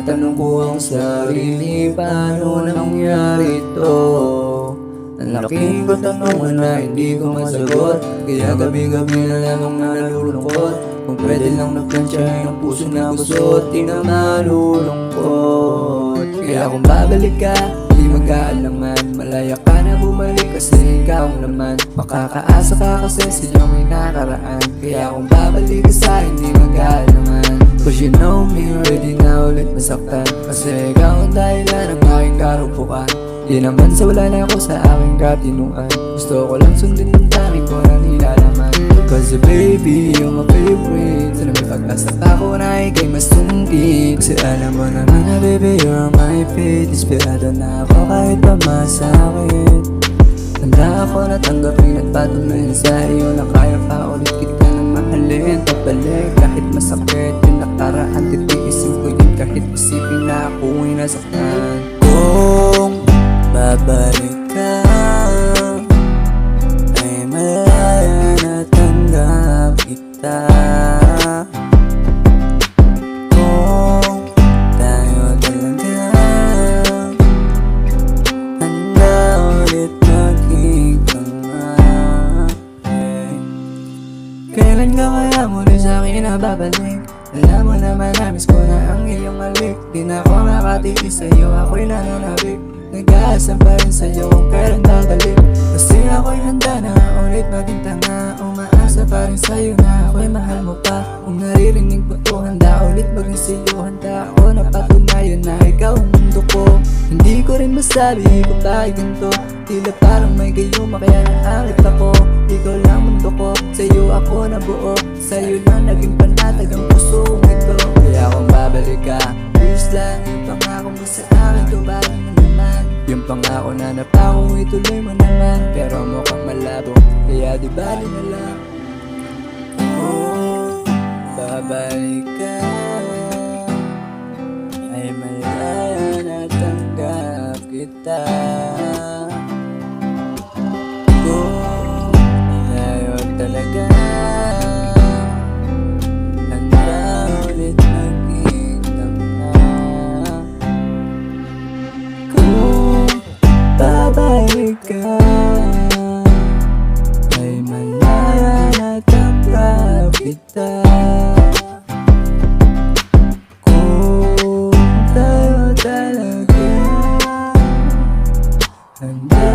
Tinatanong ko ang sarili, paano nangyari to? Ang laking katanungan na hindi ko masagot, kaya gabi-gabi na lamang nalulungkot. Kung pwede lang naplansyahin ang puso na gusot, di na malulungkot. Kaya kung babalik ka, di mag-aalaman, malaya ka na bumalik kasi ikaw naman. Makakaasa ka kasi sila may nakaraan, kaya kung babalik ka sa hindi mag-aalaman. Cause you know me, ready na ulit masaktan, kasi ikaw ang dahilan ng aking karumpukan. Di naman sa wala na ako sa aking katinuan, gusto ko lang sundin ng dami ko na nilalaman. Cause baby, you're my favorite, sana may pag-asa ako na ikay masungkit. Kasi alam mo naman na baby, you're my fate. Inspirado na ako kahit pa masakit. Handa ako na tanggapin at patunayan sa iyo na kaya pa ulit kita na mahalin. Pabalik kahit masakit, yung nakaraan titiisin ko yun kahit isipin na ako'y nasaktan. Kung babalik ka, ay malaya na tanggap kita. Kung tayo talaga handa ulit maging kamay. Kailan ka kaya muli sa'kin na babalik? Alam mo naman na-miss ko na ang iyong halik. Di na ako makatiis sa'yo, ako'y nananabik. Nag-aasam pa rin sa'yo kung kailan dadalik. Kasi ako'y handa na ulit maging tanga. Umaasa pa rin sa'yo na ako'y mahal mo pa. Kung naririnig mo to, handa ulit maging sa'yo. Handa ako na patunayan na ikaw ang mundo ko. Hindi ko rin masabi kung bakit ganito, tila parang may gayuma kaya nahangit ako. Ikaw lang mundo ko, sa'yo ako nabuo. Sa'yo lang naging panatag ang puso kong ito. Kaya kung babalik ka, please lang ipangako mo sa akin, tubalan mo naman. Yung pangako na napako, ituloy mo naman. Pero mukhang malabo, kaya di bali na lang. Oh, babalik ka, ay malaya na tanggap kita. Kung tayo talaga handa ulit maging tama. Kung babalik ka, ay malaya na tanggap kita. Kung tayo talaga handa